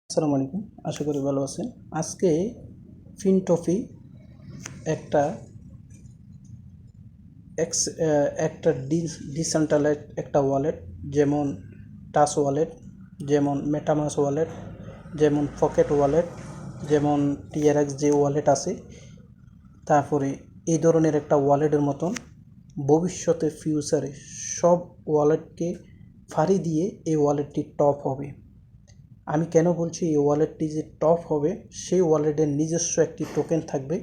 আসসালামু আলাইকুম, আশা করি ভালো আছেন। আজকে ফিনটফি একটা একটা ডিসেন্ট্রালাইজড একটা ওয়ালেট, যেমন টাচ ওয়ালেট, যেমন মেটামাস ওয়ালেট, যেমন পকেট ওয়ালেট, যেমন টিআরএক্স যে ওয়ালেট আছে, তারপরে এই ধরনের একটা ওয়ালেটের মতন ভবিষ্যতে ফিউচারে সব ওয়ালেটকে ফাড়ি দিয়ে এই ওয়ালেটটি টপ হবে। আমি কেন বলছি এই ওয়ালেটটি যে টপ হবে, সেই ওয়ালেটের নিজস্ব একটি টোকেন থাকবে,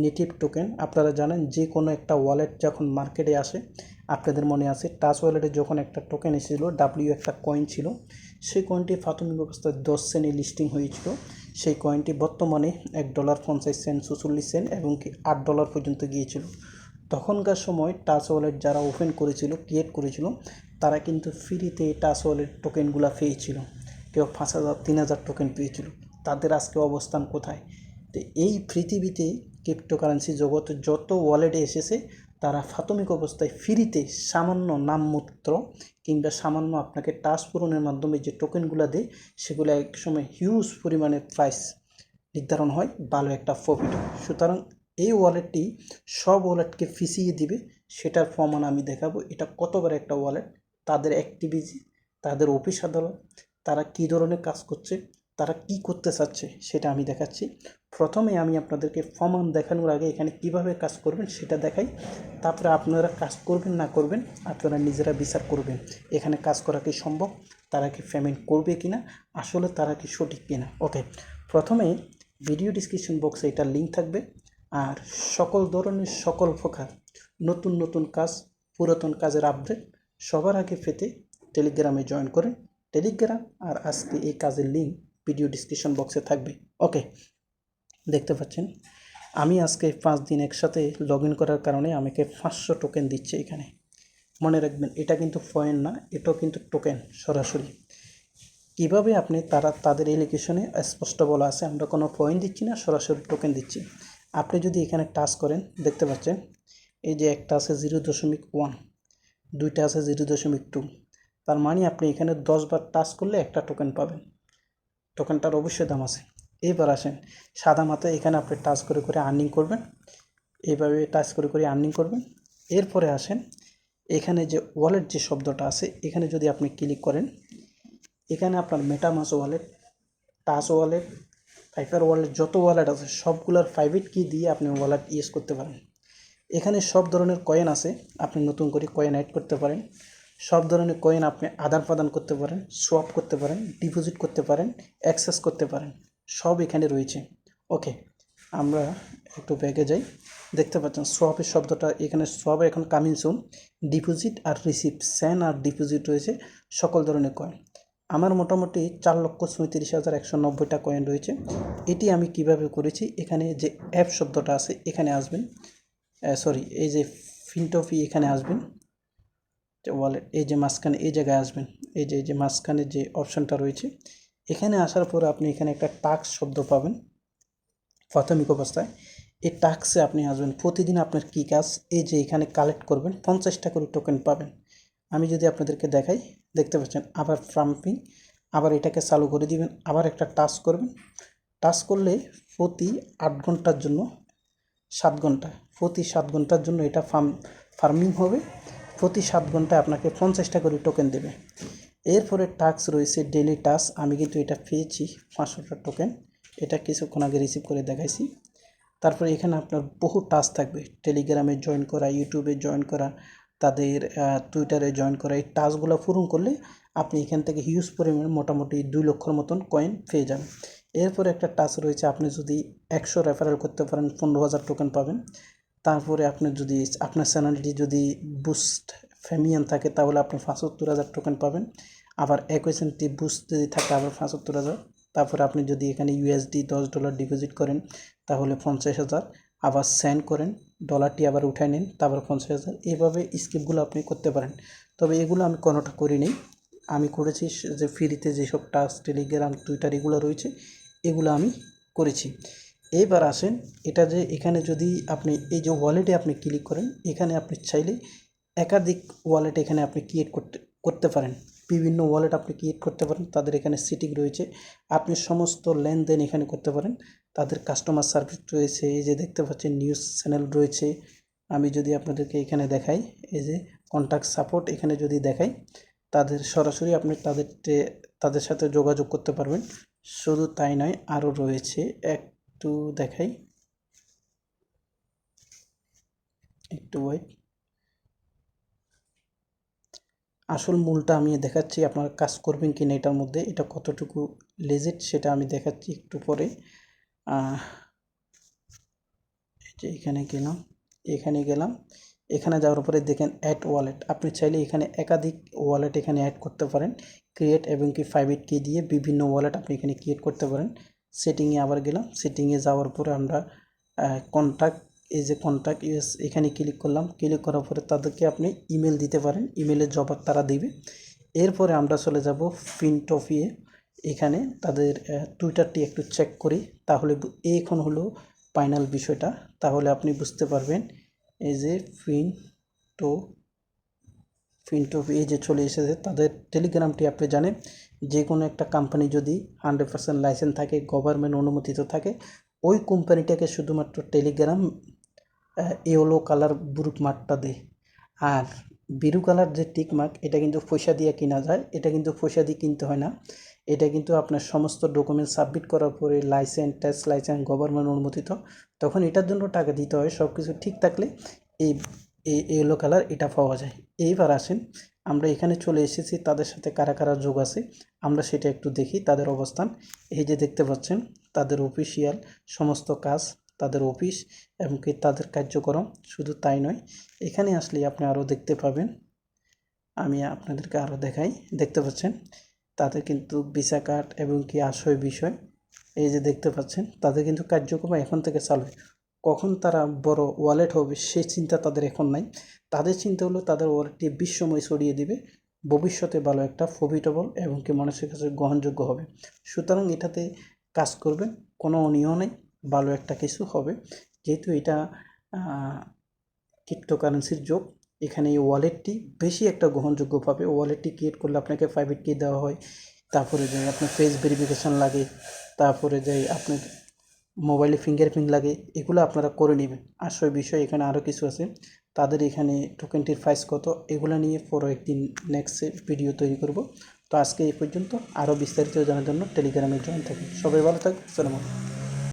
নেটিভ টোকেন। আপনারা জানেন যে কোনো একটা ওয়ালেট যখন মার্কেটে আসে, আপনাদের মনে আছে টাচ ওয়ালেটে যখন একটা টোকেন এসেছিলো, ডাব্লিউ একটা কয়েন ছিল, সেই কয়েনটি প্রাথমিক অবস্থায় 10 সেন্টে লিস্টিং হয়েছিল। সেই কয়েনটি বর্তমানে $1.50 46 এবং কি $8 পর্যন্ত গিয়েছিল। তখনকার সময় টাচ ওয়ালেট যারা ওপেন করেছিল, ক্রিয়েট করেছিল, তারা কিন্তু ফ্রিতে টাচ ওয়ালেট টোকেনগুলো পেয়েছিল। কেউ 5,000 3,000 টোকেন পেয়েছিল। তাদের আজকে অবস্থান কোথায়? তো এই পৃথিবীতে ক্রিপ্টোকারেন্সি জগতে যত ওয়ালেটে এসেছে, তারা প্রাথমিক অবস্থায় ফ্রিতে সামান্য নামমাত্র কিংবা সামান্য আপনাকে টাচ পূরণের মাধ্যমে যে টোকেনগুলো দেয়, সেগুলো এক সময় হিউজ পরিমাণে প্রাইস নির্ধারণ হয়, ভালো একটা প্রফিট হয়। সুতরাং এই ওয়ালেটটি সব ওয়ালেটকে ফিসিয়ে দিবে, সেটার প্রমাণ আমি দেখাবো। এটা কত বড় একটা ওয়ালেট, তাদের অ্যাক্টিভিটি, তাদের অফিস আদালত, তারা কী ধরনের কাজ করছে, তারা কি করতে চাচ্ছে, সেটা আমি দেখাচ্ছি। প্রথমে আমি আপনাদেরকে প্রমাণ দেখানোর আগে এখানে কিভাবে কাজ করবেন সেটা দেখাই। তারপরে আপনারা কাজ করবেন না করবেন আপনারা নিজেরা বিচার করবেন, এখানে কাজ করা কি সম্ভব, তারা কি পেমেন্ট করবে কিনা, আসলে তারা কি সঠিক কিনা। ওকে, প্রথমে ভিডিও ডিসক্রিপশন বক্সে এটার লিঙ্ক থাকবে। আর সকল ধরনের সকল প্রকার নতুন নতুন কাজ, পুরাতন কাজের আপডেট সবার আগে পেতে টেলিগ্রামে জয়েন করেন। টেলিগ্রাম আর আজকে এই কাজের লিঙ্ক ভিডিও ডিসক্রিপশন বক্সে থাকবে। ওকে, দেখতে পাচ্ছেন আমি আজকে 5 দিন একসাথে লগ ইন করার কারণে আমাকে 500 টোকেন দিচ্ছে এখানে। মনে রাখবেন, এটা কিন্তু পয়েন্ট না, এটাও কিন্তু টোকেন সরাসরি। কীভাবে আপনি তাদের এলিগেশনে স্পষ্ট বলা আছে, আমরা কোনো পয়েন্ট দিচ্ছি না, সরাসরি টোকেন দিচ্ছি। আপনি যদি এখানে টাচ করেন, দেখতে পাচ্ছেন এই যে একটা আছে 0.1, দুইটা আছে 0.2। তার মানে আপনি এখানে 10 বার টাচ করলে একটা টোকেন পাবেন। টোকেনটার অবশ্যই দাম আছে। এইবার আসেন সাদা মাথায়, এখানে আপনি টাচ করে করে আর্নিং করবেন, এইভাবে টাচ করে করে আর্নিং করবেন। এরপরে আসেন এখানে যে ওয়ালেট যে শব্দটা আছে, এখানে যদি আপনি ক্লিক করেন, এখানে আপনার MetaMask wallet, touch wallet, piper wallet, যত ওয়ালেট আছে সবগুলোর প্রাইভেট কি দিয়ে আপনি ওয়ালেট ইউজ করতে পারেন। এখানে সব ধরনের কয়েন আছে, আপনি নতুন করে কয়েন অ্যাড করতে পারেন। সব ধরনের কয়েন আপনি আদান প্রদান করতে পারেন, সোয়াপ করতে পারেন, ডিপোজিট করতে পারেন, অ্যাক্সেস করতে পারেন, সব এখানে রয়েছে। ওকে, আমরা একটু ব্যাগে যাই। দেখতে পাচ্ছেন সোয়াপের শব্দটা এখানে, সোয়াপ এখন কামিং সুন। ডিপোজিট আর রিসিভ, সেন্ড আর ডিপোজিট রয়েছে সকল ধরনের কয়েন। আমার মোটামুটি 4,37,190টা কয়েন রয়েছে। এটি আমি কিভাবে করেছি, এখানে যে অ্যাপ শব্দটা আছে এখানে আসবেন, সরি এই যে ফিনটফি এখানে আসবেন, ওয়ালেট এই যে মাঝখানে এই জায়গায় আসবেন, এই যে মাঝখানে যে অপশানটা রয়েছে, এখানে আসার পর আপনি এখানে একটা টাস্ক শব্দ পাবেন প্রাথমিক অবস্থায়। এই টাস্কে আপনি আসবেন, প্রতিদিন আপনার কী কাজ, এই যে এখানে কালেক্ট করবেন, 50টা করে টোকেন পাবেন। আমি যদি আপনাদেরকে দেখাই, দেখতে পাচ্ছেন আবার ফার্মিং, আবার এটাকে চালু করে দিবেন, আবার একটা টাস্ক করবেন। টাস্ক করলে প্রতি 8 ঘন্টার জন্য 7 ঘন্টা, প্রতি 7 ঘন্টার জন্য এটা ফার্মিং হবে। প্রতি 7 ঘন্টায় আপনাকে 50টা করে টোকেন দেবে। এরপরে টাস্ক রয়েছে ডেইলি টাস্ক, আমি কিন্তু এটা পেয়েছি 500টা টোকেন, এটা কিছুক্ষণ আগে রিসিভ করে দেখাইছি। তারপরে এখানে আপনার বহু টাস্ক থাকবে, টেলিগ্রামে জয়েন করা, ইউটিউবে জয়েন করা, তাদের টুইটারে জয়েন করা। এই টাস্কগুলো পূরণ করলে আপনি এখান থেকে হিউজ পরিমাণে মোটামুটি 2 লক্ষর মতন কয়েন পেয়ে যাবেন। এরপরে একটা টাস্ক রয়েছে, আপনি যদি 100 রেফারেল করতে পারেন 15,000 টোকেন পাবেন। তারপরে আপনি যদি আপনার চ্যানেলটি যদি বুস্ট ফ্যামিয়ান থাকে, তাহলে আপনি 75,000 টোকেন পাবেন। আবার একোয়েশনটি বুস্ট যদি থাকে, আবার 75,000। তারপরে আপনি যদি এখানে ইউএসডি $10 ডিপোজিট করেন, তাহলে 50,000। আবার সেন্ড করেন, ডলারটি আবার উঠায় নেন, তারপর 50,000। এইভাবে স্কিপগুলো আপনি করতে পারেন। তবে এগুলো আমি কোনোটা করিনি, আমি করেছি যে ফ্রিতে যেসব টাস্ক টেলিগ্রাম টুইটার এগুলো রয়েছে, এগুলো আমি করেছি। এইবার আসেন, এটা যে এখানে যদি আপনি এই যে ওয়ালেটে আপনি ক্লিক করেন, এখানে আপনি চাইলে একাধিক ওয়ালেট এখানে আপনি ক্রিয়েট করতে পারেন। বিভিন্ন ওয়ালেট আপনি ক্রিয়েট করতে পারেন। তাদের এখানে সিটিং রয়েছে, আপনি সমস্ত লেনদেন এখানে করতে পারেন। তাদের কাস্টমার সার্ভিস রয়েছে, এই যে দেখতে পাচ্ছেন নিউজ চ্যানেল রয়েছে। আমি যদি আপনাদেরকে এখানে দেখাই, এই যে কন্ট্যাক্ট সাপোর্ট এখানে যদি দেখাই, তাদের সরাসরি আপনি তাদের সাথে যোগাযোগ করতে পারবেন। শুধু তাই নয়, আরও রয়েছে, একটু দেখাই, একটু ওয়েট। আসল মূলটা আমি দেখাচ্ছি, আপনারা কাজ করবেন কিনা এটার মধ্যে, এটা কতটুকু লেজিট সেটা আমি দেখাচ্ছি একটু পরে। এই যে এখানে গেলাম, এখানে যাওয়ার পরে দেখেন অ্যাড ওয়ালেট। আপনি চাইলে এখানে একাধিক ওয়ালেট এখানে অ্যাড করতে পারেন। ক্রিয়েট এবং কি প্রাইভেট কি দিয়ে বিভিন্ন ওয়ালেট আপনি এখানে ক্রিয়েট করতে পারেন। সেটিংয়ে আবার গেলাম, সেটিংয়ে যাওয়ার পরে আমরা কন্ট্যাক্ট, এই যে কন্ট্যাক্ট ইউএস এখানে ক্লিক করলাম। ক্লিক করার পরে তাদেরকে আপনি ইমেল দিতে পারেন, ইমেলের জবাব তারা দিবে। এরপরে আমরা চলে যাব ফিনটপিয়ে। এখানে তাদের টুইটারটি একটু চেক করি, তাহলে এখন হলো ফাইনাল বিষয়টা, তাহলে আপনি বুঝতে পারবেন। এই যে ফিনটো এই যে চলে এসেছে তাদের টেলিগ্রামটি। আপনি জানেন যে কোনো একটা কোম্পানি যদি 100% লাইসেন্স থাকে, গভর্নমেন্ট অনুমোদিত থাকে, ওই কোম্পানিটাকে শুধুমাত্র টেলিগ্রাম ইয়েলো কালার ব্রুক মার্কটা দেয়। আর বিরু কালার যে টিক মার্ক, এটা কিন্তু পয়সা দিয়ে কেনা যায়, এটা কিন্তু পয়সা দিয়ে কিনতে হয় না। এটা কিন্তু আপনার সমস্ত ডকুমেন্ট সাবমিট করার পরে লাইসেন্স, ট্যাক্স লাইসেন্স, গভর্নমেন্ট অনুমোদিত, তখন এটার জন্য টাকা দিতে হয়। সব কিছু ঠিক থাকলে এই ইয়েলো কালার এটা পাওয়া যায়। এইবার আসেন, আমরা এখানে চলে এসেছি, তাদের সাথে কারা কারা যোগ আছে আমরা সেটা একটু দেখি। তাদের অবস্থান এই যে দেখতে পাচ্ছেন, তাদের অফিসিয়াল সমস্ত কাজ, তাদের অফিস এবং কি তাদের কার্যক্রম। শুধু তাই নয়, এখানে আসলে আপনি আরও দেখতে পাবেন, আমি আপনাদেরকে আরও দেখাই। দেখতে পাচ্ছেন তাদের কিন্তু ভিসা কার্ড এবং কি আশয় বিষয়, এই যে দেখতে পাচ্ছেন তাদের কিন্তু কার্যক্রম এখন থেকে চালু। কখন তারা বড় ওয়ালেট হবে সেই চিন্তা তাদের এখন নাই। তাদের চিন্তা হলো তাদের ওয়ালেটটি বিশ্বময় ছড়িয়ে দিবে, ভবিষ্যতে ভালো একটা প্রফিটেবল এবং কি মানুষের কাছে গ্রহণযোগ্য হবে। সুতরাং এটাতে কাজ করবেন, কোনো অনিয়ম নেই, ভালো একটা কিছু হবে। যেহেতু এটা ক্রিপ্টোকারেন্সির যোগ, এখানে এই ওয়ালেটটি বেশি একটা গ্রহণযোগ্য পাবে। ওয়ালেটটি ক্রিয়েট করলে আপনাকে প্রাইভেট কি দেওয়া হয়, তারপরে যে আপনার ফেস ভেরিফিকেশান লাগে, তারপরে যে আপনার মোবাইলে ফিঙ্গারপ্রিন্ট লাগে, এগুলো আপনারা করে নেবেন। আসল বিষয় এখানে আরও কিছু আছে, তাদের এখানে টোকেনটির প্রাইস কত, এগুলো নিয়ে পরে একদিন নেক্সট ভিডিও তৈরি করব। তো আজকে এই পর্যন্ত, আরও বিস্তারিত জানার জন্য টেলিগ্রামে জয়েন থাকুন। সবাই ভালো থাকুন, আসসালামু আলাইকুম।